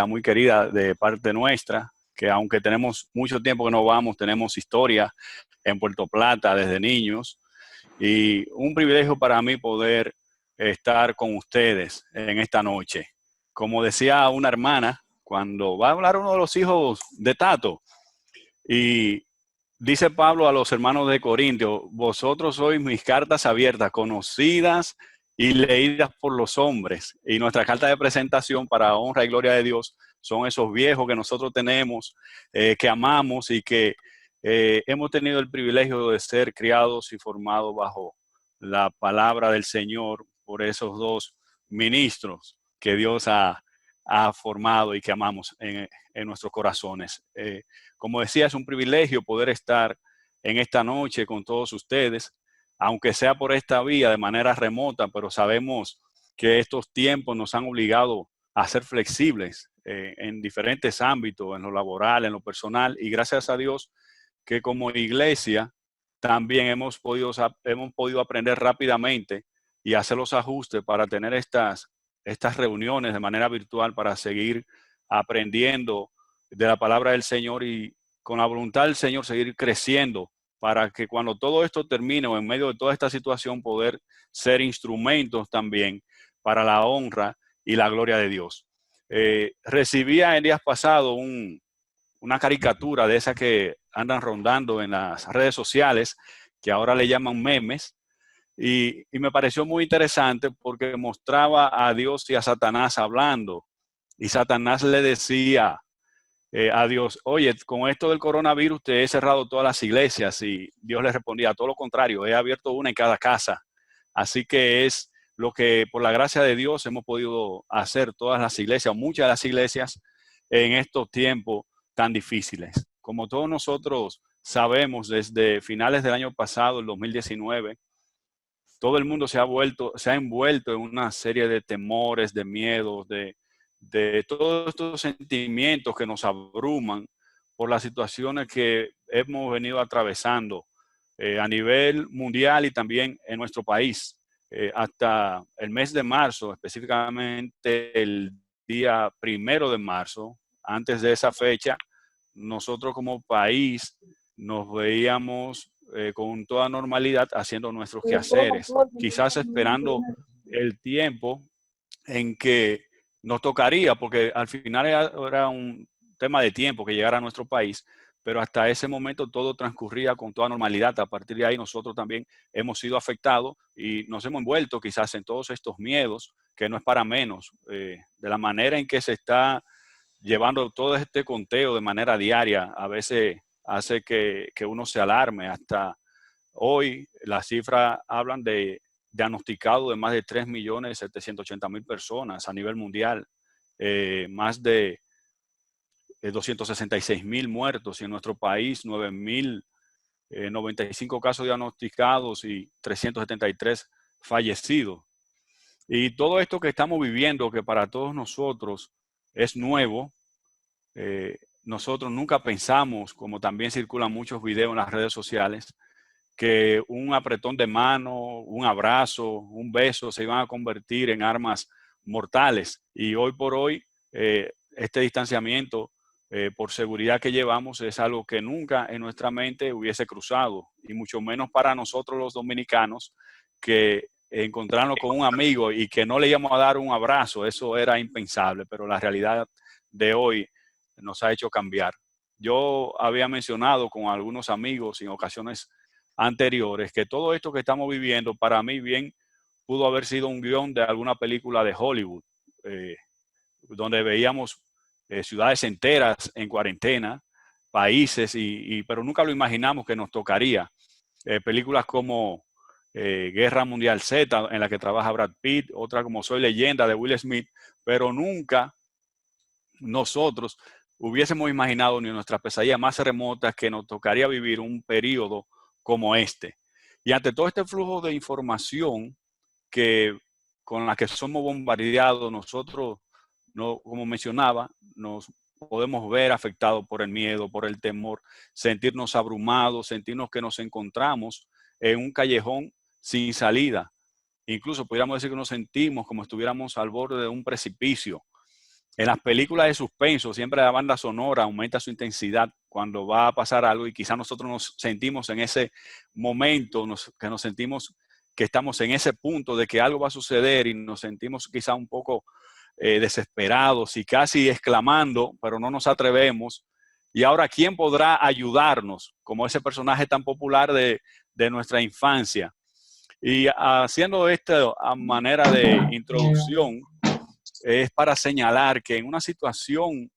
muy querida de parte nuestra, que aunque tenemos mucho tiempo que no vamos, tenemos historia en Puerto Plata desde niños y un privilegio para mí poder estar con ustedes en esta noche. Como decía una hermana, cuando va a hablar uno de los hijos de Tato, y dice Pablo a los hermanos de Corintios, vosotros sois mis cartas abiertas, conocidas y leídas por los hombres. Y nuestra carta de presentación para honra y gloria de Dios son esos viejos que nosotros tenemos, que amamos y que hemos tenido el privilegio de ser criados y formados bajo la palabra del Señor por esos dos ministros que Dios ha formado y que amamos en nuestros corazones. Como decía, es un privilegio poder estar en esta noche con todos ustedes, aunque sea por esta vía de manera remota, pero sabemos que estos tiempos nos han obligado a ser flexibles en diferentes ámbitos, en lo laboral, en lo personal, y gracias a Dios que como iglesia también hemos podido aprender rápidamente y hacer los ajustes para tener estas reuniones de manera virtual para seguir aprendiendo de la palabra del Señor y con la voluntad del Señor seguir creciendo para que cuando todo esto termine o en medio de toda esta situación poder ser instrumentos también para la honra y la gloria de Dios. Recibía en días pasados una caricatura de esas que andan rondando en las redes sociales, que ahora le llaman memes, y me pareció muy interesante porque mostraba a Dios y a Satanás hablando. Y Satanás le decía a Dios, oye, con esto del coronavirus te he cerrado todas las iglesias. Y Dios le respondía, todo lo contrario, he abierto una en cada casa. Así que es lo que por la gracia de Dios hemos podido hacer todas las iglesias, muchas de las iglesias en estos tiempos tan difíciles. Como todos nosotros sabemos, desde finales del año pasado, el 2019, todo el mundo se ha envuelto en una serie de temores, de miedos, de todos estos sentimientos que nos abruman por las situaciones que hemos venido atravesando a nivel mundial y también en nuestro país. Hasta el mes de marzo, específicamente el día 1 de marzo, antes de esa fecha, nosotros como país nos veíamos con toda normalidad haciendo nuestros quehaceres, quizás esperando el tiempo en que nos tocaría, porque al final era un tema de tiempo que llegara a nuestro país, pero hasta ese momento todo transcurría con toda normalidad. A partir de ahí nosotros también hemos sido afectados y nos hemos envuelto quizás en todos estos miedos, que no es para menos, de la manera en que se está llevando todo este conteo de manera diaria, a veces hace que uno se alarme. Hasta hoy las cifras hablan de diagnosticado de más de 3.780.000 personas a nivel mundial, más de 266.000 muertos y en nuestro país 9.095 casos diagnosticados y 373 fallecidos. Y todo esto que estamos viviendo, que para todos nosotros es nuevo, nosotros nunca pensamos, como también circulan muchos videos en las redes sociales, que un apretón de mano, un abrazo, un beso se iban a convertir en armas mortales. Y hoy por hoy, este distanciamiento por seguridad que llevamos es algo que nunca en nuestra mente hubiese cruzado, y mucho menos para nosotros los dominicanos, que encontrarnos con un amigo y que no le íbamos a dar un abrazo, eso era impensable, pero la realidad de hoy nos ha hecho cambiar. Yo había mencionado con algunos amigos en ocasiones anteriores que todo esto que estamos viviendo para mí bien pudo haber sido un guión de alguna película de Hollywood, donde veíamos ciudades enteras en cuarentena, países, pero nunca lo imaginamos que nos tocaría. Películas como Guerra Mundial Z, en la que trabaja Brad Pitt, otra como Soy Leyenda de Will Smith, pero nunca nosotros hubiésemos imaginado ni en nuestras pesadillas más remotas que nos tocaría vivir un periodo como este. Y ante todo este flujo de información que, con la que somos bombardeados, nosotros, no, como mencionaba, nos podemos ver afectados por el miedo, por el temor, sentirnos abrumados, sentirnos que nos encontramos en un callejón sin salida. Incluso podríamos decir que nos sentimos como estuviéramos al borde de un precipicio. En las películas de suspenso, siempre la banda sonora aumenta su intensidad cuando va a pasar algo y quizás nosotros nos sentimos en ese momento, que nos sentimos que estamos en ese punto de que algo va a suceder y nos sentimos quizás un poco desesperados y casi exclamando, pero no nos atrevemos. Y ahora, ¿quién podrá ayudarnos como ese personaje tan popular de nuestra infancia? Y haciendo esto a manera de introducción, es para señalar que en una situación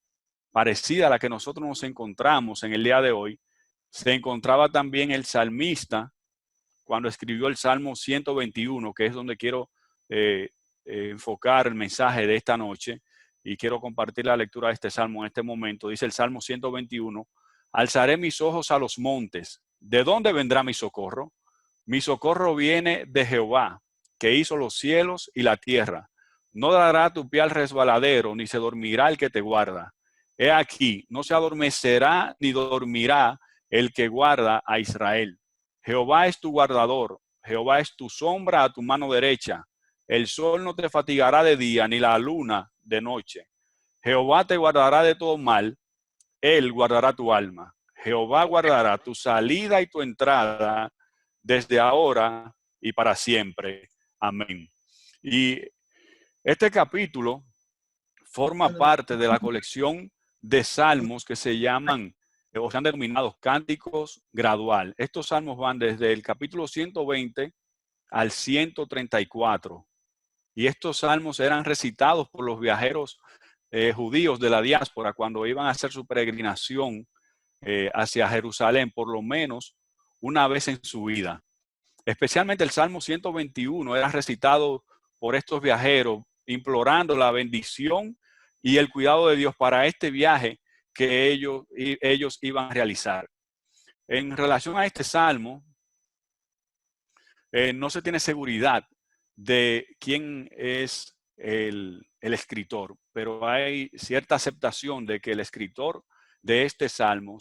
parecida a la que nosotros nos encontramos en el día de hoy, se encontraba también el salmista cuando escribió el Salmo 121, que es donde quiero enfocar el mensaje de esta noche y quiero compartir la lectura de este Salmo en este momento. Dice el Salmo 121, alzaré mis ojos a los montes. ¿De dónde vendrá mi socorro? Mi socorro viene de Jehová, que hizo los cielos y la tierra. No dará tu pie al resbaladero, ni se dormirá el que te guarda. He aquí, no se adormecerá ni dormirá el que guarda a Israel. Jehová es tu guardador, Jehová es tu sombra a tu mano derecha. El sol no te fatigará de día, ni la luna de noche. Jehová te guardará de todo mal, él guardará tu alma. Jehová guardará tu salida y tu entrada desde ahora y para siempre. Amén. Y este capítulo forma parte de la colección de salmos que se llaman o se han denominado cánticos gradual. Estos salmos van desde el capítulo 120 al 134. Y estos salmos eran recitados por los viajeros judíos de la diáspora cuando iban a hacer su peregrinación hacia Jerusalén, por lo menos una vez en su vida. Especialmente el Salmo 121 era recitado por estos viajeros, implorando la bendición y el cuidado de Dios para este viaje que ellos iban a realizar. En relación a este salmo, no se tiene seguridad de quién es el escritor, pero hay cierta aceptación de que el escritor de este salmo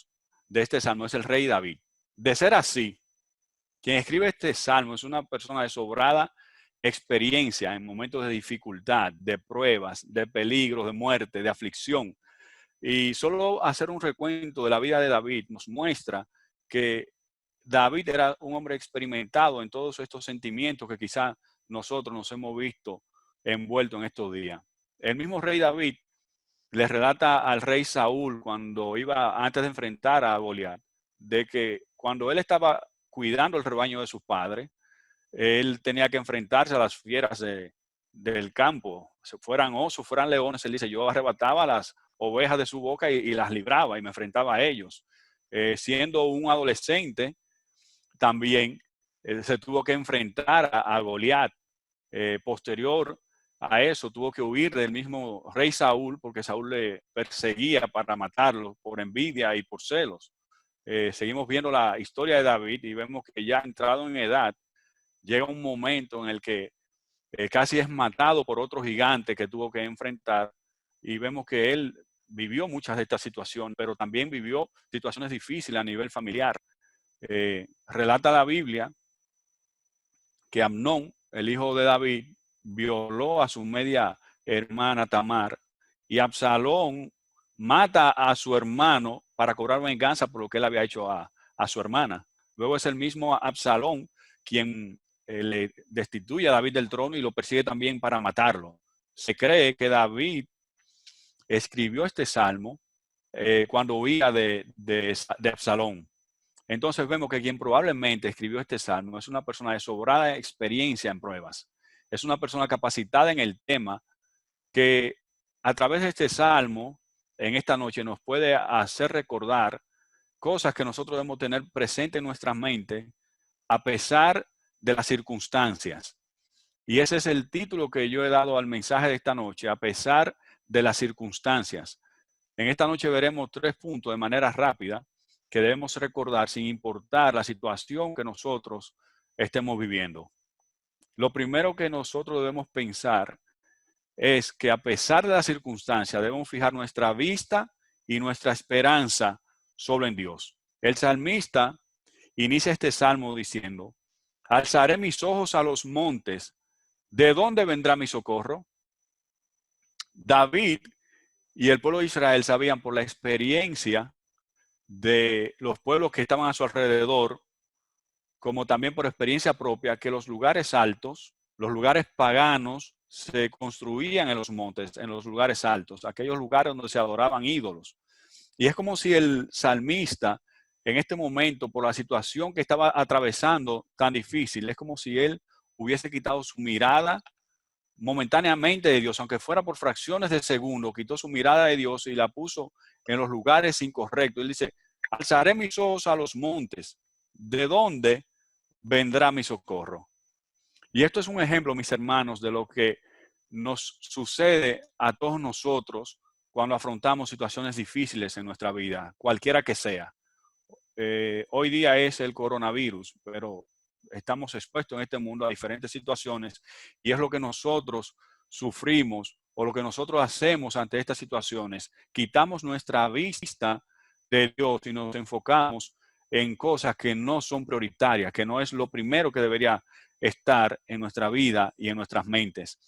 es el rey David. De ser así, quien escribe este salmo es una persona de sobrada experiencia en momentos de dificultad, de pruebas, de peligros, de muerte, de aflicción. Y solo hacer un recuento de la vida de David nos muestra que David era un hombre experimentado en todos estos sentimientos que quizá nosotros nos hemos visto envueltos en estos días. El mismo rey David le relata al rey Saúl cuando iba antes de enfrentar a Goliat, de que cuando él estaba cuidando el rebaño de su padre, él tenía que enfrentarse a las fieras del campo, fueran osos, fueran leones. Él dice, yo arrebataba las ovejas de su boca y las libraba y me enfrentaba a ellos. Siendo un adolescente, también se tuvo que enfrentar a Goliat. Posterior a eso, tuvo que huir del mismo rey Saúl, porque Saúl le perseguía para matarlo por envidia y por celos. Seguimos viendo la historia de David y vemos que ya entrado en edad, llega un momento en el que casi es matado por otro gigante que tuvo que enfrentar, y vemos que él vivió muchas de estas situaciones, pero también vivió situaciones difíciles a nivel familiar. Relata la Biblia que Amnón, el hijo de David, violó a su media hermana Tamar, y Absalón mata a su hermano para cobrar venganza por lo que él había hecho a su hermana. Luego es el mismo Absalón quien le destituye a David del trono y lo persigue también para matarlo. Se cree que David escribió este salmo cuando huía de Absalón. Entonces vemos que quien probablemente escribió este salmo es una persona de sobrada experiencia en pruebas. Es una persona capacitada en el tema que a través de este salmo en esta noche nos puede hacer recordar cosas que nosotros debemos tener presente en nuestra mente a pesar de las circunstancias. Y ese es el título que yo he dado al mensaje de esta noche, a pesar de las circunstancias. En esta noche veremos 3 puntos de manera rápida que debemos recordar sin importar la situación que nosotros estemos viviendo. Lo primero que nosotros debemos pensar es que a pesar de las circunstancias debemos fijar nuestra vista y nuestra esperanza solo en Dios. El salmista inicia este salmo diciendo, alzaré mis ojos a los montes, ¿de dónde vendrá mi socorro? David Y el pueblo de Israel sabían por la experiencia de los pueblos que estaban a su alrededor, como también por experiencia propia, que los lugares altos, los lugares paganos, se construían en los montes, en los lugares altos, aquellos lugares donde se adoraban ídolos. Y es como si el salmista, en este momento, por la situación que estaba atravesando tan difícil, es como si él hubiese quitado su mirada momentáneamente de Dios, aunque fuera por fracciones de segundo, quitó su mirada de Dios y la puso en los lugares incorrectos. Él dice, alzaré mis ojos a los montes, ¿de dónde vendrá mi socorro? Y esto es un ejemplo, mis hermanos, de lo que nos sucede a todos nosotros cuando afrontamos situaciones difíciles en nuestra vida, cualquiera que sea. Hoy día es el coronavirus, pero estamos expuestos en este mundo a diferentes situaciones y es lo que nosotros sufrimos o lo que nosotros hacemos ante estas situaciones. Quitamos nuestra vista de Dios y nos enfocamos en cosas que no son prioritarias, que no es lo primero que debería estar en nuestra vida y en nuestras mentes.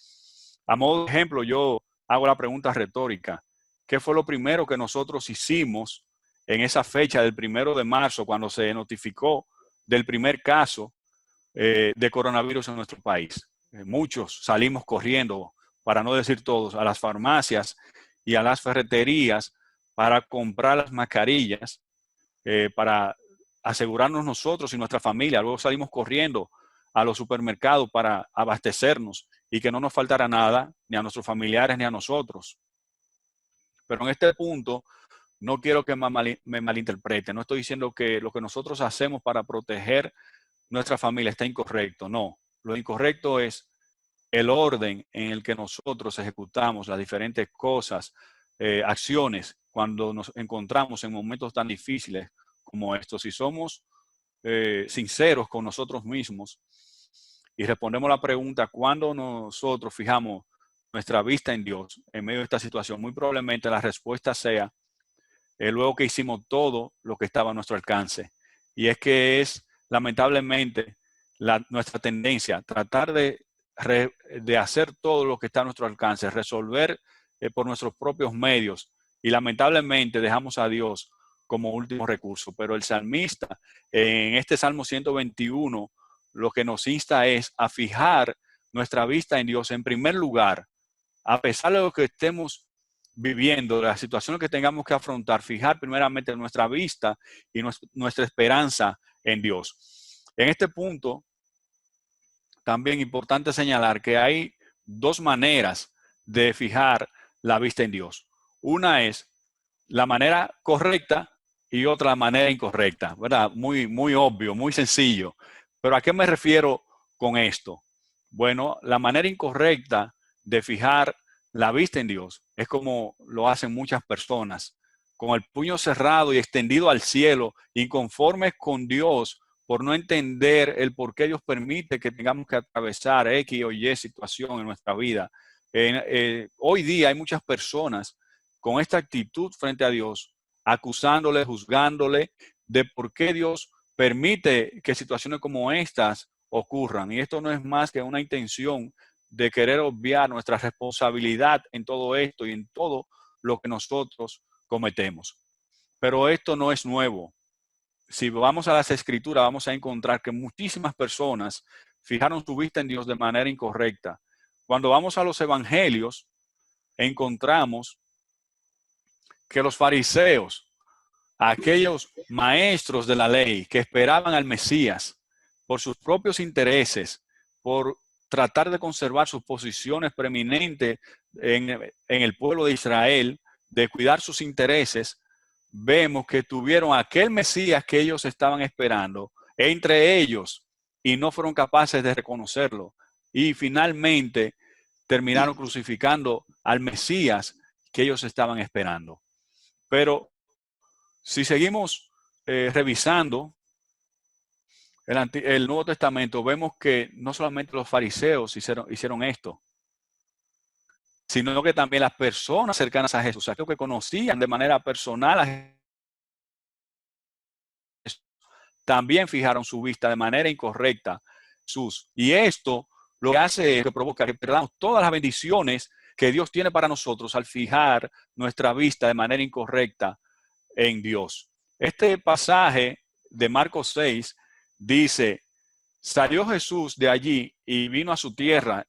A modo de ejemplo, yo hago la pregunta retórica. ¿Qué fue lo primero que nosotros hicimos en esa fecha del 1 de marzo, cuando se notificó del primer caso de coronavirus en nuestro país? Muchos salimos corriendo, para no decir todos, a las farmacias y a las ferreterías para comprar las mascarillas, para asegurarnos nosotros y nuestra familia. Luego salimos corriendo a los supermercados para abastecernos y que no nos faltara nada, ni a nuestros familiares ni a nosotros. Pero en este punto no quiero que me malinterprete. No estoy diciendo que lo que nosotros hacemos para proteger nuestra familia está incorrecto. No, lo incorrecto es el orden en el que nosotros ejecutamos las diferentes cosas, acciones, cuando nos encontramos en momentos tan difíciles como estos. Si somos sinceros con nosotros mismos y respondemos la pregunta, ¿cuándo nosotros fijamos nuestra vista en Dios en medio de esta situación? Muy probablemente la respuesta sea luego que hicimos todo lo que estaba a nuestro alcance. Y es que es lamentablemente nuestra tendencia, tratar de hacer todo lo que está a nuestro alcance, resolver por nuestros propios medios. Y lamentablemente dejamos a Dios como último recurso. Pero el salmista, en este Salmo 121, lo que nos insta es a fijar nuestra vista en Dios en primer lugar, a pesar de lo que estemos viviendo, las situaciones que tengamos que afrontar, fijar primeramente nuestra vista y nuestra esperanza en Dios. En este punto, también importante señalar que hay dos maneras de fijar la vista en Dios. Una es la manera correcta y otra la manera incorrecta, ¿verdad? Muy, muy obvio, muy sencillo. Pero ¿a qué me refiero con esto? Bueno, la manera incorrecta de fijar la vista en Dios es como lo hacen muchas personas, con el puño cerrado y extendido al cielo, inconformes con Dios por no entender el por qué Dios permite que tengamos que atravesar X o Y situación en nuestra vida. Hoy día hay muchas personas con esta actitud frente a Dios, acusándole, juzgándole de por qué Dios permite que situaciones como estas ocurran. Y esto no es más que una intención de querer obviar nuestra responsabilidad en todo esto y en todo lo que nosotros cometemos. Pero esto no es nuevo. Si vamos a las escrituras, vamos a encontrar que muchísimas personas fijaron su vista en Dios de manera incorrecta. Cuando vamos a los evangelios, encontramos que los fariseos, aquellos maestros de la ley que esperaban al Mesías por sus propios intereses, por tratar de conservar sus posiciones preeminentes en el pueblo de Israel, de cuidar sus intereses, vemos que tuvieron aquel Mesías que ellos estaban esperando entre ellos y no fueron capaces de reconocerlo. Y finalmente terminaron crucificando al Mesías que ellos estaban esperando. Pero si seguimos revisando el Nuevo Testamento, vemos que no solamente los fariseos hicieron esto, sino que también las personas cercanas a Jesús, aquellos que conocían de manera personal a Jesús, también fijaron su vista de manera incorrecta a Jesús. Y esto lo que hace es que provoca que perdamos todas las bendiciones que Dios tiene para nosotros al fijar nuestra vista de manera incorrecta en Dios. Este pasaje de Marcos 6 dice: salió Jesús de allí y vino a su tierra,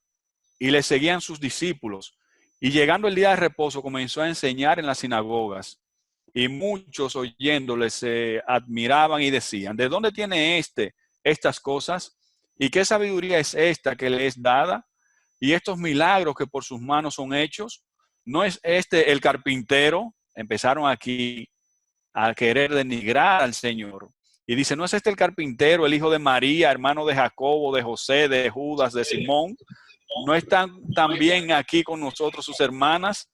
y le seguían sus discípulos. Y llegando el día de reposo, comenzó a enseñar en las sinagogas. Y muchos oyéndole se admiraban y decían: ¿de dónde tiene estas cosas? ¿Y qué sabiduría es esta que le es dada? ¿Y estos milagros que por sus manos son hechos? ¿No es este el carpintero? Empezaron aquí a querer denigrar al Señor. Y dice: ¿no es este el carpintero, el hijo de María, hermano de Jacobo, de José, de Judas, de Simón? ¿No están también aquí con nosotros sus hermanas?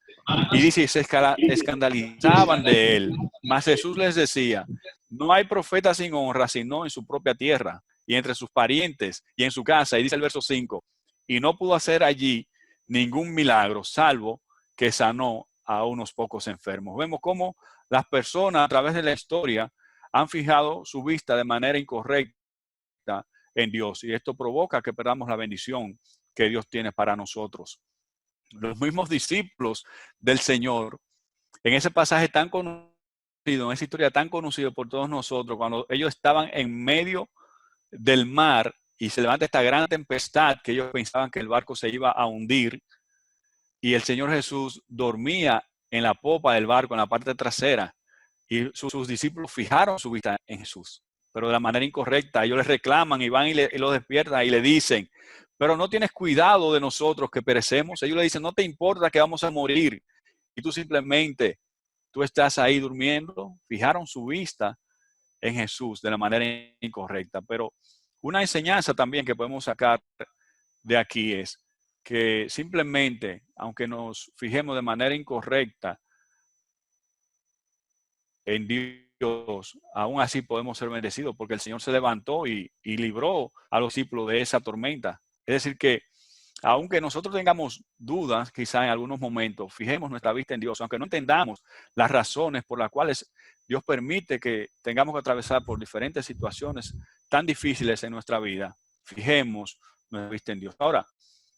Y dice: se escandalizaban de él. Mas Jesús les decía: no hay profeta sin honra, sino en su propia tierra, y entre sus parientes, y en su casa. Y dice el verso 5, y no pudo hacer allí ningún milagro, salvo que sanó a unos pocos enfermos. Vemos cómo las personas a través de la historia han fijado su vista de manera incorrecta en Dios, y esto provoca que perdamos la bendición que Dios tiene para nosotros. Los mismos discípulos del Señor, en ese pasaje tan conocido, en esa historia tan conocida por todos nosotros, cuando ellos estaban en medio del mar y se levanta esta gran tempestad, que ellos pensaban que el barco se iba a hundir, y el Señor Jesús dormía en la popa del barco, en la parte trasera, y sus discípulos fijaron su vista en Jesús, pero de la manera incorrecta. Ellos les reclaman y van y los despiertan y le dicen: pero no tienes cuidado de nosotros que perecemos. Ellos le dicen: no te importa que vamos a morir, y tú simplemente, tú estás ahí durmiendo. Fijaron su vista en Jesús de la manera incorrecta. Pero una enseñanza también que podemos sacar de aquí es que simplemente, aunque nos fijemos de manera incorrecta en Dios, aún así podemos ser bendecidos, porque el Señor se levantó y libró a los discípulos de esa tormenta. Es decir que, aunque nosotros tengamos dudas, quizá en algunos momentos, fijemos nuestra vista en Dios, aunque no entendamos las razones por las cuales Dios permite que tengamos que atravesar por diferentes situaciones tan difíciles en nuestra vida, fijemos nuestra vista en Dios. Ahora,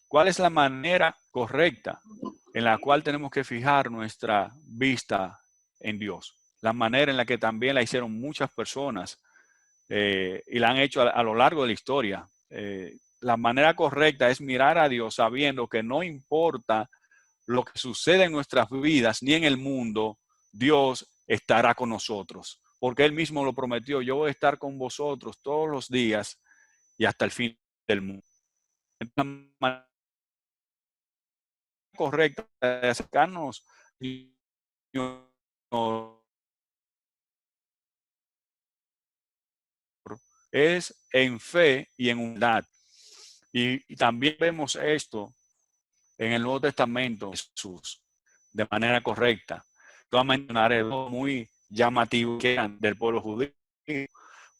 ¿cuál es la manera correcta en la cual tenemos que fijar nuestra vista en Dios? La manera en la que también la hicieron muchas personas y la han hecho a lo largo de la historia. La manera correcta es mirar a Dios sabiendo que no importa lo que sucede en nuestras vidas ni en el mundo, Dios estará con nosotros, porque Él mismo lo prometió: yo voy a estar con vosotros todos los días y hasta el fin del mundo. La manera correcta de acercarnos es en fe y en humildad. Y también vemos esto en el Nuevo Testamento, Jesús, de manera correcta. Voy a mencionar dos muy llamativos que eran del pueblo judío.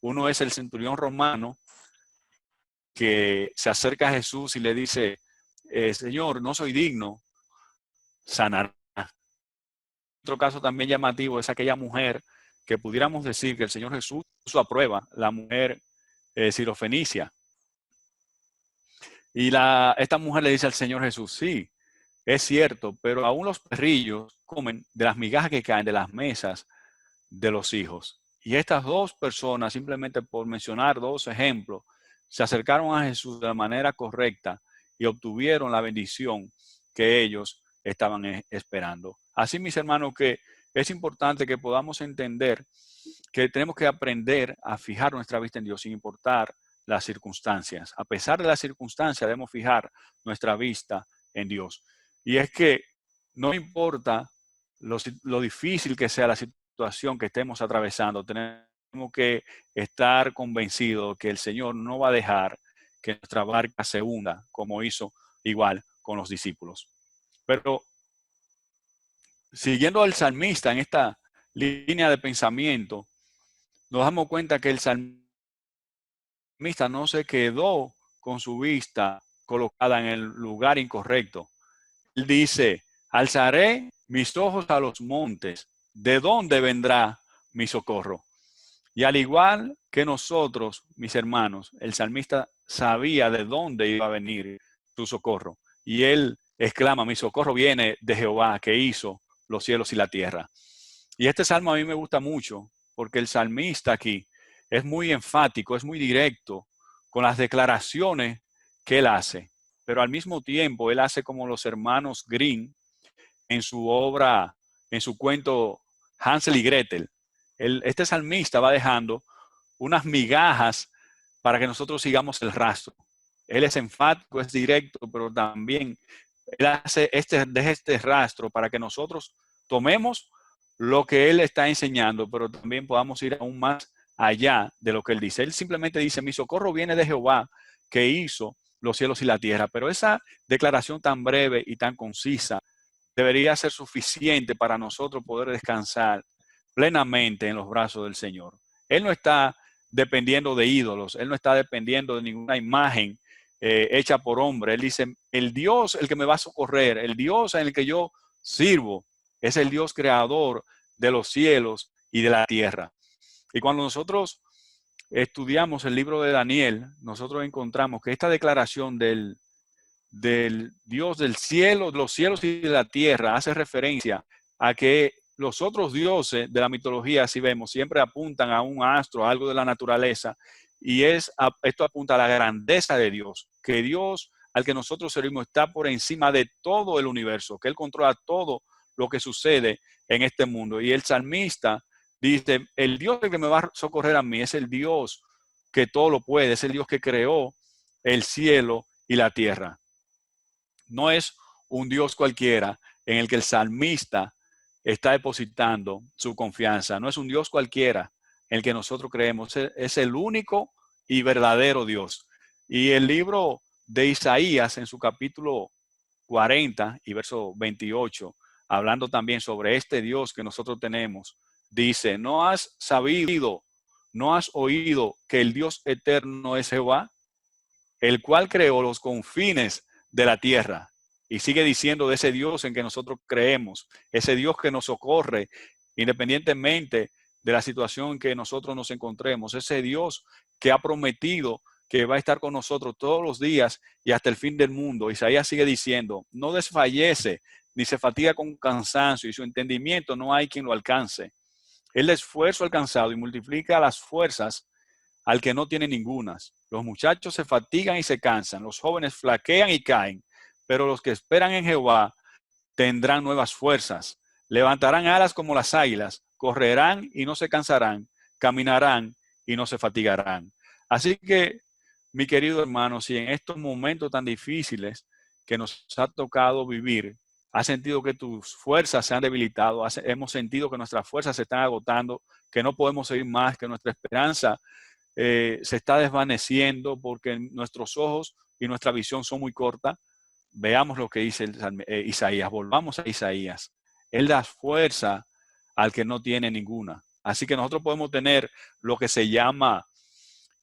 Uno es el centurión romano, que se acerca a Jesús y le dice: Señor, no soy digno, sanará. Otro caso también llamativo es aquella mujer que pudiéramos decir que el Señor Jesús puso a prueba, la mujer sirofenicia. Y esta mujer le dice al Señor Jesús: sí, es cierto, pero aún los perrillos comen de las migajas que caen de las mesas de los hijos. Y estas dos personas, simplemente por mencionar dos ejemplos, se acercaron a Jesús de la manera correcta y obtuvieron la bendición que ellos estaban esperando. Así, mis hermanos, que es importante que podamos entender que tenemos que aprender a fijar nuestra vista en Dios sin importar las circunstancias. A pesar de las circunstancias, debemos fijar nuestra vista en Dios. Y es que no importa lo difícil que sea la situación que estemos atravesando, tenemos que estar convencidos que el Señor no va a dejar que nuestra barca se hunda, como hizo igual con los discípulos. Pero siguiendo al salmista en esta línea de pensamiento, nos damos cuenta que el salmista no se quedó con su vista colocada en el lugar incorrecto. Él dice: alzaré mis ojos a los montes, ¿de dónde vendrá mi socorro? Y al igual que nosotros, mis hermanos, el salmista sabía de dónde iba a venir su socorro. Y él exclama, mi socorro viene de Jehová, que hizo los cielos y la tierra. Y este salmo a mí me gusta mucho, porque el salmista aquí es muy enfático, es muy directo con las declaraciones que él hace. Pero al mismo tiempo, él hace como los hermanos Grimm en su obra, en su cuento Hansel y Gretel. Este salmista va dejando unas migajas para que nosotros sigamos el rastro. Él es enfático, es directo, pero también él deja este rastro para que nosotros tomemos lo que él está enseñando, pero también podamos ir aún más allá de lo que él dice. Él simplemente dice, mi socorro viene de Jehová, que hizo los cielos y la tierra. Pero esa declaración tan breve y tan concisa debería ser suficiente para nosotros poder descansar plenamente en los brazos del Señor. Él no está dependiendo de ídolos, él no está dependiendo de ninguna imagen hecha por hombre. Él dice, el Dios, el que me va a socorrer, el Dios en el que yo sirvo, es el Dios creador de los cielos y de la tierra. Y cuando nosotros estudiamos el libro de Daniel, nosotros encontramos que esta declaración del Dios del cielo, de los cielos y de la tierra, hace referencia a que los otros dioses de la mitología, si vemos, siempre apuntan a un astro, a algo de la naturaleza, y esto apunta a la grandeza de Dios, que Dios al que nosotros servimos está por encima de todo el universo, que Él controla todo lo que sucede en este mundo. Y el salmista dice, el Dios que me va a socorrer a mí es el Dios que todo lo puede, es el Dios que creó el cielo y la tierra. No es un Dios cualquiera en el que el salmista está depositando su confianza. No es un Dios cualquiera en el que nosotros creemos. Es el único y verdadero Dios. Y el libro de Isaías, en su capítulo 40 y verso 28, hablando también sobre este Dios que nosotros tenemos, dice, ¿no has sabido, no has oído que el Dios eterno es Jehová, el cual creó los confines de la tierra? Y sigue diciendo de ese Dios en que nosotros creemos, ese Dios que nos socorre independientemente de la situación en que nosotros nos encontremos, ese Dios que ha prometido que va a estar con nosotros todos los días y hasta el fin del mundo. Isaías sigue diciendo, no desfallece ni se fatiga con cansancio, y su entendimiento no hay quien lo alcance. Él da esfuerzo alcanzado y multiplica las fuerzas al que no tiene ningunas. Los muchachos se fatigan y se cansan, los jóvenes flaquean y caen, pero los que esperan en Jehová tendrán nuevas fuerzas, levantarán alas como las águilas, correrán y no se cansarán, caminarán y no se fatigarán. Así que, mi querido hermano, si en estos momentos tan difíciles que nos ha tocado vivir, has sentido que tus fuerzas se han debilitado, hemos sentido que nuestras fuerzas se están agotando, que no podemos seguir más, que nuestra esperanza se está desvaneciendo porque nuestros ojos y nuestra visión son muy cortas, veamos lo que dice Isaías, volvamos a Isaías. Él da fuerza al que no tiene ninguna. Así que nosotros podemos tener lo que se llama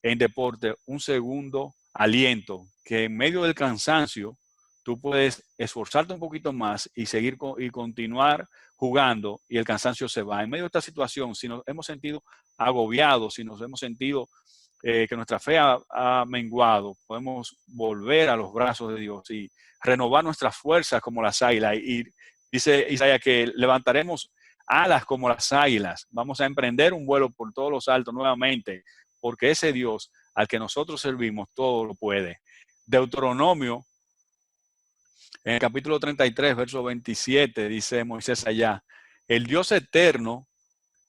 en deporte un segundo aliento, que en medio del cansancio tú puedes esforzarte un poquito más y seguir y continuar jugando y el cansancio se va. En medio de esta situación, si nos hemos sentido agobiados, si nos hemos sentido que nuestra fe ha menguado, podemos volver a los brazos de Dios y renovar nuestras fuerzas como las águilas. Y dice Isaías que levantaremos alas como las águilas. Vamos a emprender un vuelo por todos los altos nuevamente, porque ese Dios al que nosotros servimos todo lo puede. Deuteronomio, en el capítulo 33, verso 27, dice Moisés allá, el Dios eterno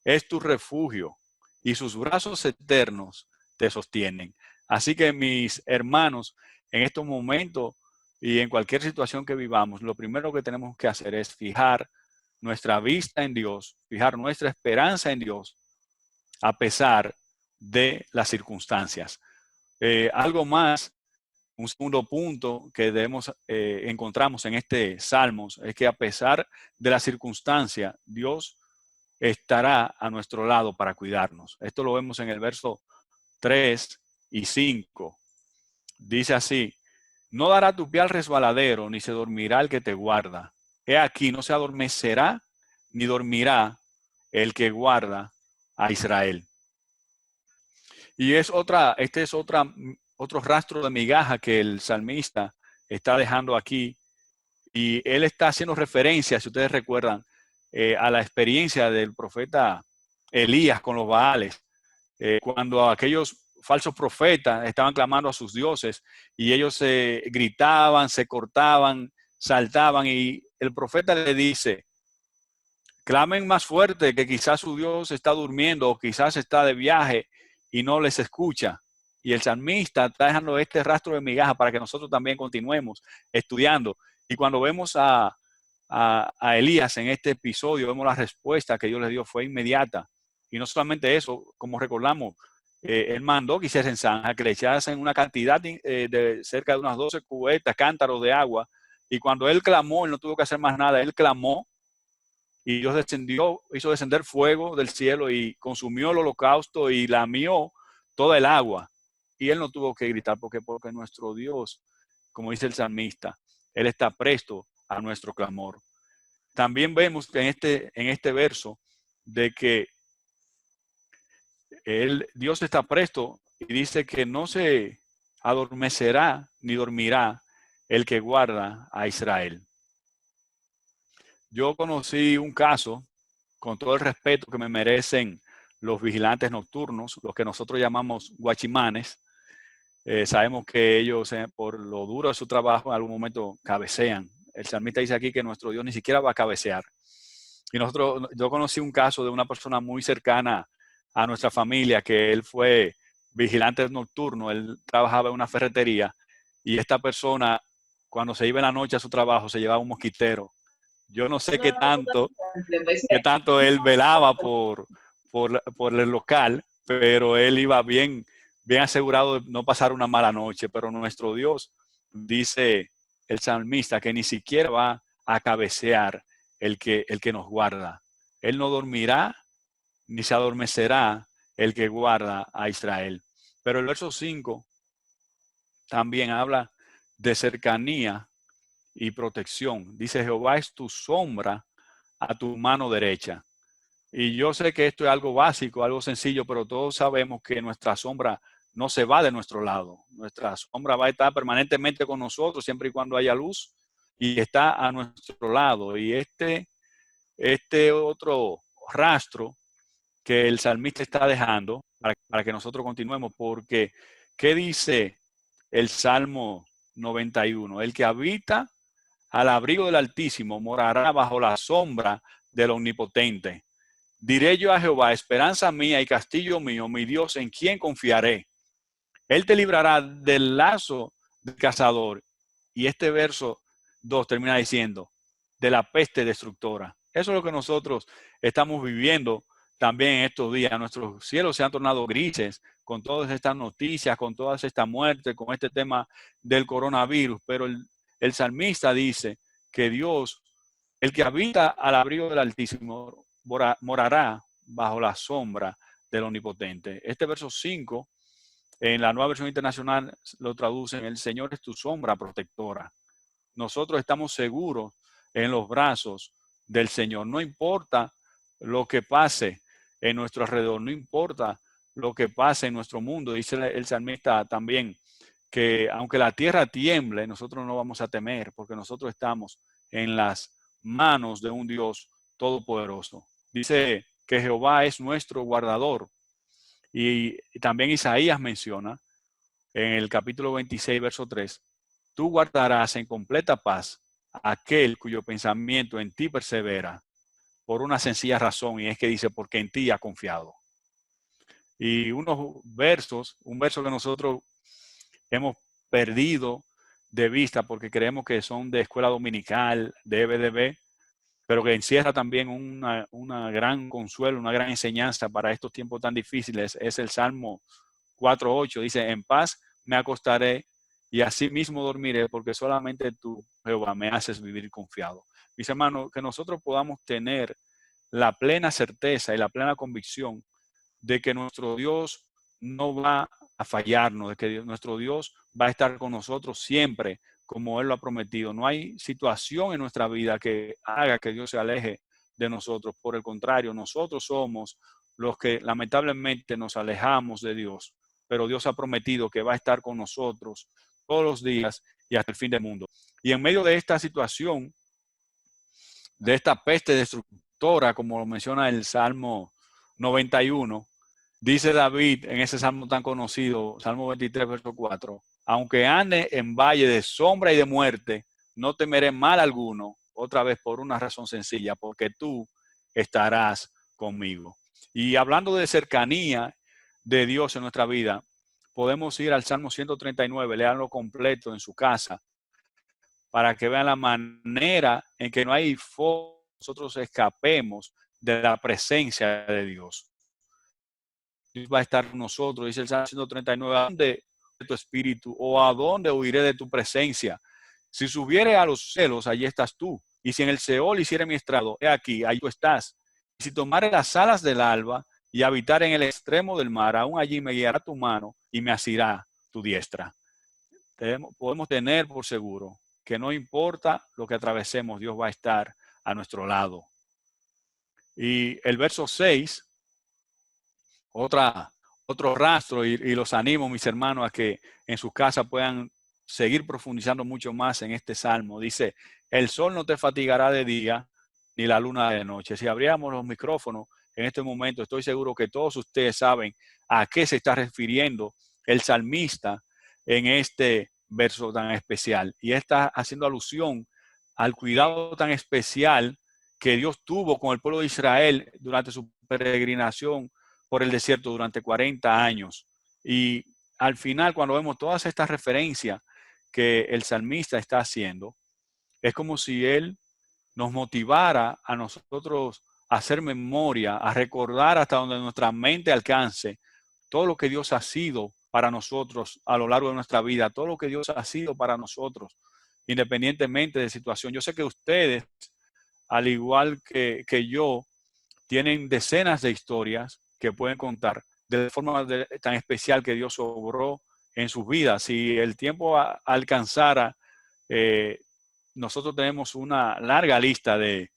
es tu refugio y sus brazos eternos te sostienen. Así que mis hermanos, en estos momentos y en cualquier situación que vivamos, lo primero que tenemos que hacer es fijar nuestra vista en Dios, fijar nuestra esperanza en Dios, a pesar de las circunstancias. Algo más, un segundo punto que encontramos en este Salmos, es que a pesar de la circunstancia, Dios estará a nuestro lado para cuidarnos. Esto lo vemos en el verso 3 y 5. Dice así, no dará tu pie al resbaladero, ni se dormirá el que te guarda. He aquí, no se adormecerá, ni dormirá el que guarda a Israel. Y este es otro rastro de migaja que el salmista está dejando aquí Y él está haciendo referencia, si ustedes recuerdan, a la experiencia del profeta Elías con los Baales, cuando aquellos falsos profetas estaban clamando a sus dioses y ellos se gritaban, se cortaban, saltaban, y el profeta le dice: clamen más fuerte, que quizás su Dios está durmiendo o quizás está de viaje y no les escucha. Y el salmista está dejando este rastro de migaja para que nosotros también continuemos estudiando. Y cuando vemos a Elías en este episodio, vemos la respuesta que Dios le dio fue inmediata. Y no solamente eso, como recordamos, él mandó que hiciesen zanja, que le echasen una cantidad de cerca de unas 12 cubetas, cántaros de agua. Y cuando él clamó, él no tuvo que hacer más nada, él clamó y Dios descendió, hizo descender fuego del cielo y consumió el holocausto y lamió toda el agua. Y él no tuvo que gritar porque nuestro Dios, como dice el salmista, él está presto a nuestro clamor. También vemos que en este verso de que Dios está presto y dice que no se adormecerá ni dormirá el que guarda a Israel. Yo conocí un caso, con todo el respeto que me merecen los vigilantes nocturnos, los que nosotros llamamos guachimanes. Sabemos que ellos, por lo duro de su trabajo, en algún momento cabecean. El salmista dice aquí que nuestro Dios ni siquiera va a cabecear. Y yo conocí un caso de una persona muy cercana a nuestra familia, que él fue vigilante nocturno, él trabajaba en una ferretería, y esta persona, cuando se iba en la noche a su trabajo, se llevaba un mosquitero. Yo no sé qué tanto él velaba por el local, pero él iba bien asegurado de no pasar una mala noche. Pero nuestro Dios, dice el salmista, que ni siquiera va a cabecear el que nos guarda. Él no dormirá ni se adormecerá el que guarda a Israel. Pero el verso 5 también habla de cercanía y protección. Dice: Jehová es tu sombra a tu mano derecha. Y yo sé que esto es algo básico, algo sencillo, pero todos sabemos que nuestra sombra no se va de nuestro lado. Nuestra sombra va a estar permanentemente con nosotros siempre y cuando haya luz, y está a nuestro lado. Y este otro rastro que el salmista está dejando para que nosotros continuemos, porque ¿qué dice el Salmo 91? El que habita al abrigo del Altísimo morará bajo la sombra del Omnipotente. Diré yo a Jehová: esperanza mía y castillo mío, mi Dios, en quien confiaré. Él te librará del lazo del cazador. Y este verso 2 termina diciendo: de la peste destructora. Eso es lo que nosotros estamos viviendo también en estos días. Nuestros cielos se han tornado grises con todas estas noticias, con todas estas muertes, con este tema del coronavirus. Pero el salmista dice que Dios, el que habita al abrigo del Altísimo, morará bajo la sombra del Omnipotente. Este verso 5, en la Nueva Versión Internacional, lo traducen: el Señor es tu sombra protectora. Nosotros estamos seguros en los brazos del Señor. No importa lo que pase en nuestro alrededor, no importa lo que pase en nuestro mundo. Dice el salmista también que aunque la tierra tiemble, nosotros no vamos a temer, porque nosotros estamos en las manos de un Dios todopoderoso. Dice que Jehová es nuestro guardador. Y también Isaías menciona en el capítulo 26, verso 3: tú guardarás en completa paz a aquel cuyo pensamiento en ti persevera, por una sencilla razón, y es que dice: porque en ti ha confiado. Y un verso que nosotros hemos perdido de vista porque creemos que son de escuela dominical, de EBDB, pero que encierra también una gran consuelo, una gran enseñanza para estos tiempos tan difíciles, es el Salmo 4:8. Dice: en paz me acostaré y así mismo dormiré, porque solamente tú, Jehová, me haces vivir confiado. Mis hermanos, que nosotros podamos tener la plena certeza y la plena convicción de que nuestro Dios no va a fallarnos, de que nuestro Dios va a estar con nosotros siempre, como Él lo ha prometido. No hay situación en nuestra vida que haga que Dios se aleje de nosotros. Por el contrario, nosotros somos los que lamentablemente nos alejamos de Dios, pero Dios ha prometido que va a estar con nosotros todos los días y hasta el fin del mundo. Y en medio de esta situación, de esta peste destructora, como lo menciona el Salmo 91, dice David en ese salmo tan conocido, Salmo 23, verso 4, aunque ande en valle de sombra y de muerte, no temeré mal alguno, otra vez por una razón sencilla, porque tú estarás conmigo. Y hablando de cercanía de Dios en nuestra vida, podemos ir al Salmo 139, leanlo completo en su casa, para que vean la manera en que no hay forma nosotros escapemos de la presencia de Dios. Dios va a estar con nosotros, dice el Salmo 139, ¿a dónde de tu espíritu o a dónde huiré de tu presencia? Si subiere a los cielos, allí estás tú. Y si en el Seol hiciere mi estrado, he aquí, ahí tú estás. Y si tomare las alas del alba y habitar en el extremo del mar, aún allí me guiará tu mano y me asirá tu diestra. Podemos tener por seguro que no importa lo que atravesemos, Dios va a estar a nuestro lado. Y el verso 6, otro rastro, y los animo, mis hermanos, a que en sus casas puedan seguir profundizando mucho más en este salmo. Dice, el sol no te fatigará de día, ni la luna de noche. Si abríamos los micrófonos en este momento, estoy seguro que todos ustedes saben a qué se está refiriendo el salmista en este verso tan especial. Y está haciendo alusión al cuidado tan especial que Dios tuvo con el pueblo de Israel durante su peregrinación por el desierto durante 40 años. Y al final, cuando vemos todas estas referencias que el salmista está haciendo, es como si él nos motivara a nosotros a hacer memoria, a recordar hasta donde nuestra mente alcance todo lo que Dios ha sido para nosotros a lo largo de nuestra vida, todo lo que Dios ha sido para nosotros, independientemente de situación. Yo sé que ustedes, al igual que yo, tienen decenas de historias que pueden contar de forma tan especial que Dios obró en sus vidas. Si el tiempo alcanzara, nosotros tenemos una larga lista de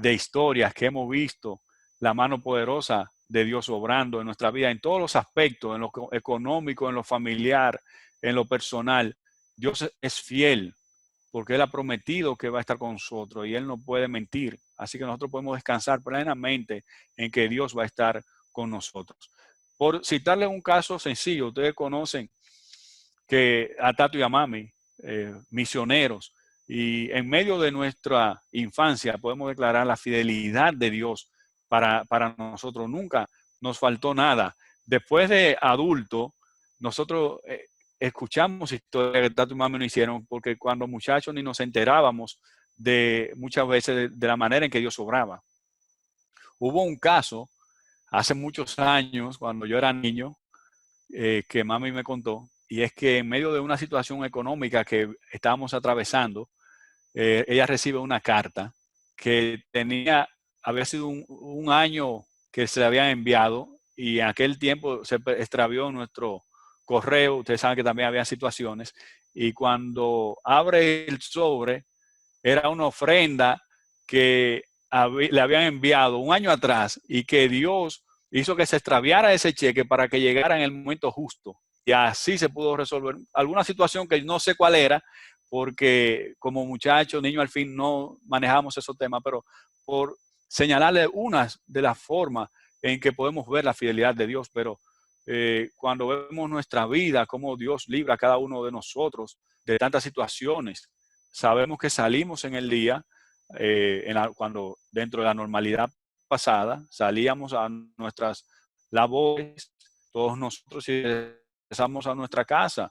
historias que hemos visto la mano poderosa de Dios obrando en nuestra vida, en todos los aspectos, en lo económico, en lo familiar, en lo personal. Dios es fiel porque Él ha prometido que va a estar con nosotros y Él no puede mentir. Así que nosotros podemos descansar plenamente en que Dios va a estar con nosotros. Por citarles un caso sencillo, ustedes conocen que a Tato y a Mami, misioneros, y en medio de nuestra infancia podemos declarar la fidelidad de Dios para nosotros. Nunca nos faltó nada. Después de adulto, nosotros escuchamos historias que Tato y Mami nos hicieron, porque cuando muchachos ni nos enterábamos de muchas veces de la manera en que Dios obraba. Hubo un caso hace muchos años, cuando yo era niño, que Mami me contó, y es que en medio de una situación económica que estábamos atravesando, ella recibe una carta que había sido un año que se le había enviado y en aquel tiempo se extravió nuestro correo. Ustedes saben que también había situaciones, y cuando abre el sobre era una ofrenda que le habían enviado un año atrás y que Dios hizo que se extraviara ese cheque para que llegara en el momento justo. Y así se pudo resolver alguna situación que no sé cuál era, porque como muchachos, niños, al fin no manejamos esos temas, pero por señalarle unas de las formas en que podemos ver la fidelidad de Dios. Pero cuando vemos nuestra vida, cómo Dios libra a cada uno de nosotros de tantas situaciones, sabemos que salimos en el día, cuando dentro de la normalidad pasada, salíamos a nuestras labores, todos nosotros, y regresamos a nuestra casa.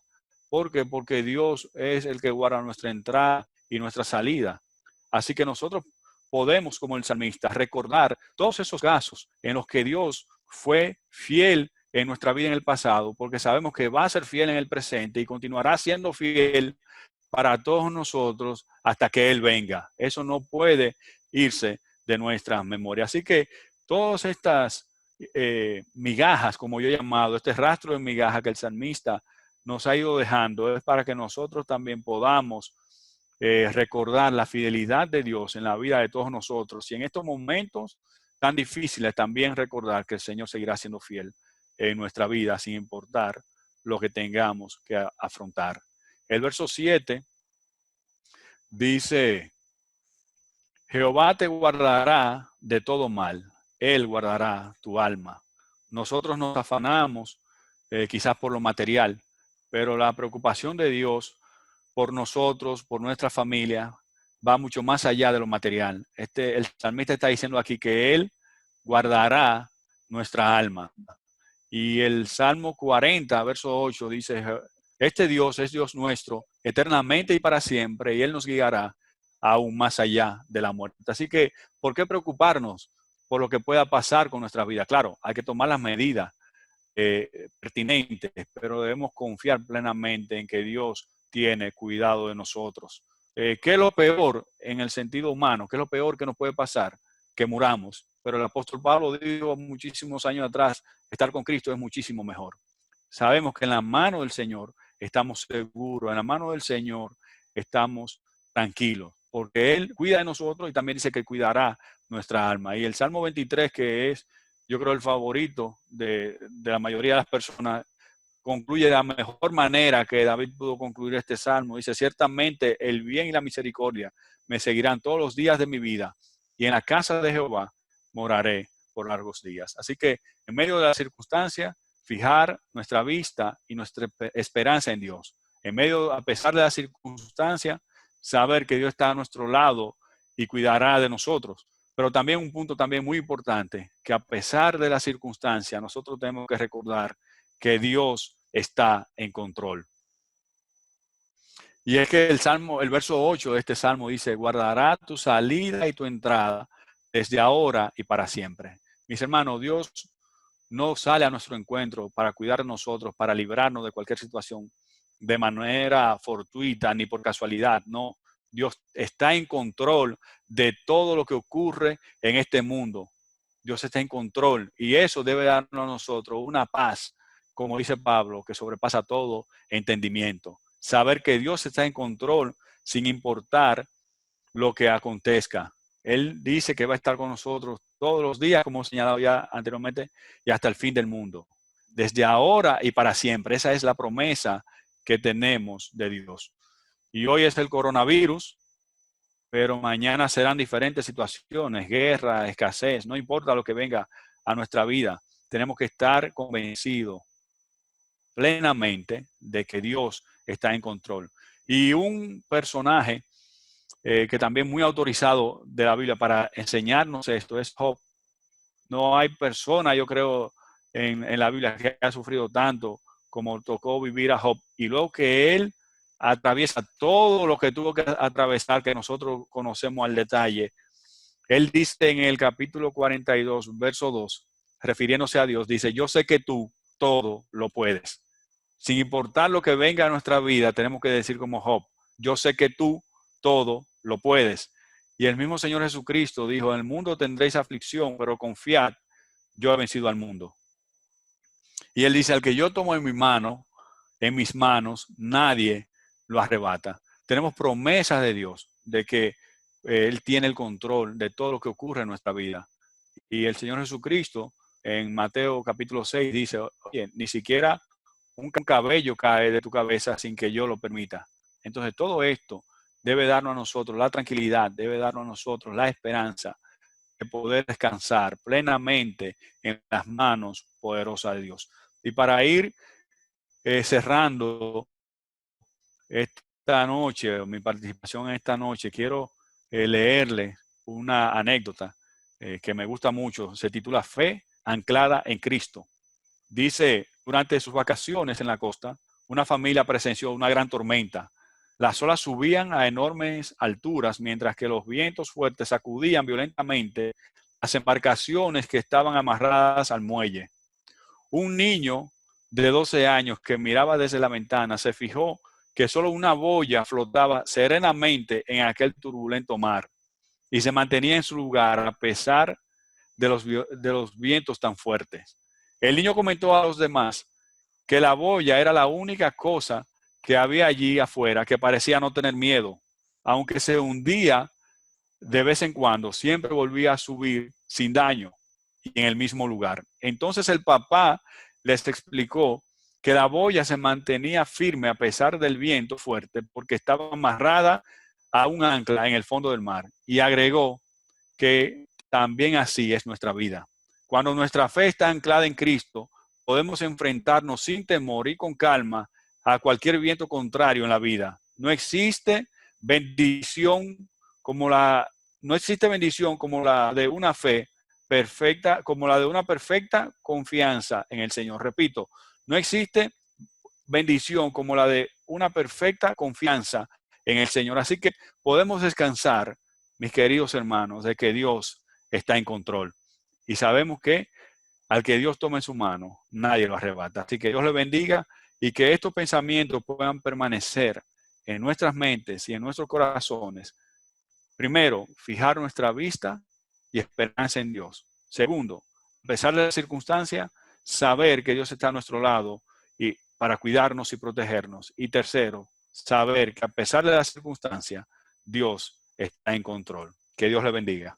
¿Por qué? Porque Dios es el que guarda nuestra entrada y nuestra salida. Así que nosotros podemos, como el salmista, recordar todos esos casos en los que Dios fue fiel en nuestra vida en el pasado, porque sabemos que va a ser fiel en el presente y continuará siendo fiel para todos nosotros hasta que Él venga. Eso no puede irse de nuestra memoria. Así que todas estas migajas, como yo he llamado, este rastro de migajas que el salmista nos ha ido dejando, es para que nosotros también podamos recordar la fidelidad de Dios en la vida de todos nosotros. Y en estos momentos tan difíciles, también recordar que el Señor seguirá siendo fiel en nuestra vida, sin importar lo que tengamos que afrontar. El verso 7 Dice, Jehová te guardará de todo mal, Él guardará tu alma. Nosotros nos afanamos quizás por lo material, pero la preocupación de Dios por nosotros, por nuestra familia, va mucho más allá de lo material. El salmista está diciendo aquí que Él guardará nuestra alma. Y el Salmo 40, verso 8 dice, este Dios es Dios nuestro eternamente y para siempre, y Él nos guiará aún más allá de la muerte. Así que, ¿por qué preocuparnos por lo que pueda pasar con nuestra vida? Claro, hay que tomar las medidas pertinentes, pero debemos confiar plenamente en que Dios tiene cuidado de nosotros. ¿Qué es lo peor en el sentido humano? ¿Qué es lo peor que nos puede pasar? Que muramos. Pero el apóstol Pablo dijo muchísimos años atrás, estar con Cristo es muchísimo mejor. Sabemos que en la mano del Señor estamos seguros, en la mano del Señor estamos tranquilos, porque Él cuida de nosotros y también dice que cuidará nuestra alma. Y el Salmo 23, que es, yo creo, el favorito de la mayoría de las personas, concluye de la mejor manera que David pudo concluir este salmo. Dice, ciertamente el bien y la misericordia me seguirán todos los días de mi vida, y en la casa de Jehová moraré por largos días. Así que en medio de las circunstancias, fijar nuestra vista y nuestra esperanza en Dios. En medio, a pesar de las circunstancias, saber que Dios está a nuestro lado y cuidará de nosotros. Pero también un punto también muy importante, que a pesar de las circunstancias, nosotros tenemos que recordar que Dios está en control. Y es que el verso 8 de este salmo dice, guardará tu salida y tu entrada desde ahora y para siempre. Mis hermanos, Dios no sale a nuestro encuentro para cuidar de nosotros, para librarnos de cualquier situación de manera fortuita ni por casualidad. No, Dios está en control de todo lo que ocurre en este mundo. Dios está en control y eso debe darnos a nosotros una paz, como dice Pablo, que sobrepasa todo entendimiento. Saber que Dios está en control sin importar lo que acontezca. Él dice que va a estar con nosotros todos los días, como señalado ya anteriormente, y hasta el fin del mundo. Desde ahora y para siempre. Esa es la promesa que tenemos de Dios. Y hoy es el coronavirus, pero mañana serán diferentes situaciones, guerra, escasez, no importa lo que venga a nuestra vida. Tenemos que estar convencidos plenamente de que Dios está en control. Y un personaje que también muy autorizado de la Biblia para enseñarnos esto es Job. No hay persona, yo creo, en la Biblia que haya sufrido tanto como tocó vivir a Job. Y luego que él atraviesa todo lo que tuvo que atravesar, que nosotros conocemos al detalle, él dice en el capítulo 42, verso 2, refiriéndose a Dios, dice, yo sé que tú todo lo puedes. Sin importar lo que venga a nuestra vida, tenemos que decir como Job, yo sé que tú todo lo puedes. Y el mismo Señor Jesucristo dijo, en el mundo tendréis aflicción, pero confiad, yo he vencido al mundo. Y él dice, al que yo tomo en mi mano, en mis manos, nadie lo arrebata. Tenemos promesas de Dios, de que Él tiene el control de todo lo que ocurre en nuestra vida. Y el Señor Jesucristo, en Mateo capítulo 6, dice, oye, ni siquiera un cabello cae de tu cabeza sin que yo lo permita. Entonces todo esto debe darnos a nosotros la tranquilidad, debe darnos a nosotros la esperanza de poder descansar plenamente en las manos poderosas de Dios. Y para ir cerrando esta noche, mi participación en esta noche, quiero leerle una anécdota que me gusta mucho. Se titula Fe anclada en Cristo. Dice, durante sus vacaciones en la costa, una familia presenció una gran tormenta. Las olas subían a enormes alturas, mientras que los vientos fuertes sacudían violentamente las embarcaciones que estaban amarradas al muelle. Un niño de 12 años que miraba desde la ventana se fijó que solo una boya flotaba serenamente en aquel turbulento mar y se mantenía en su lugar a pesar de los vientos tan fuertes. El niño comentó a los demás que la boya era la única cosa que había allí afuera que parecía no tener miedo. Aunque se hundía de vez en cuando, siempre volvía a subir sin daño y en el mismo lugar. Entonces el papá les explicó que la boya se mantenía firme a pesar del viento fuerte porque estaba amarrada a un ancla en el fondo del mar. Y agregó que también así es nuestra vida. Cuando nuestra fe está anclada en Cristo, podemos enfrentarnos sin temor y con calma a cualquier viento contrario en la vida. No existe bendición no existe bendición como la de una fe perfecta, como la de una perfecta confianza en el Señor. Repito, no existe bendición como la de una perfecta confianza en el Señor. Así que podemos descansar, mis queridos hermanos, de que Dios está en control. Y sabemos que al que Dios tome en su mano, nadie lo arrebata. Así que Dios le bendiga y que estos pensamientos puedan permanecer en nuestras mentes y en nuestros corazones. Primero, fijar nuestra vista y esperanza en Dios. Segundo, a pesar de la circunstancia, saber que Dios está a nuestro lado y para cuidarnos y protegernos. Y tercero, saber que a pesar de la circunstancia, Dios está en control. Que Dios le bendiga.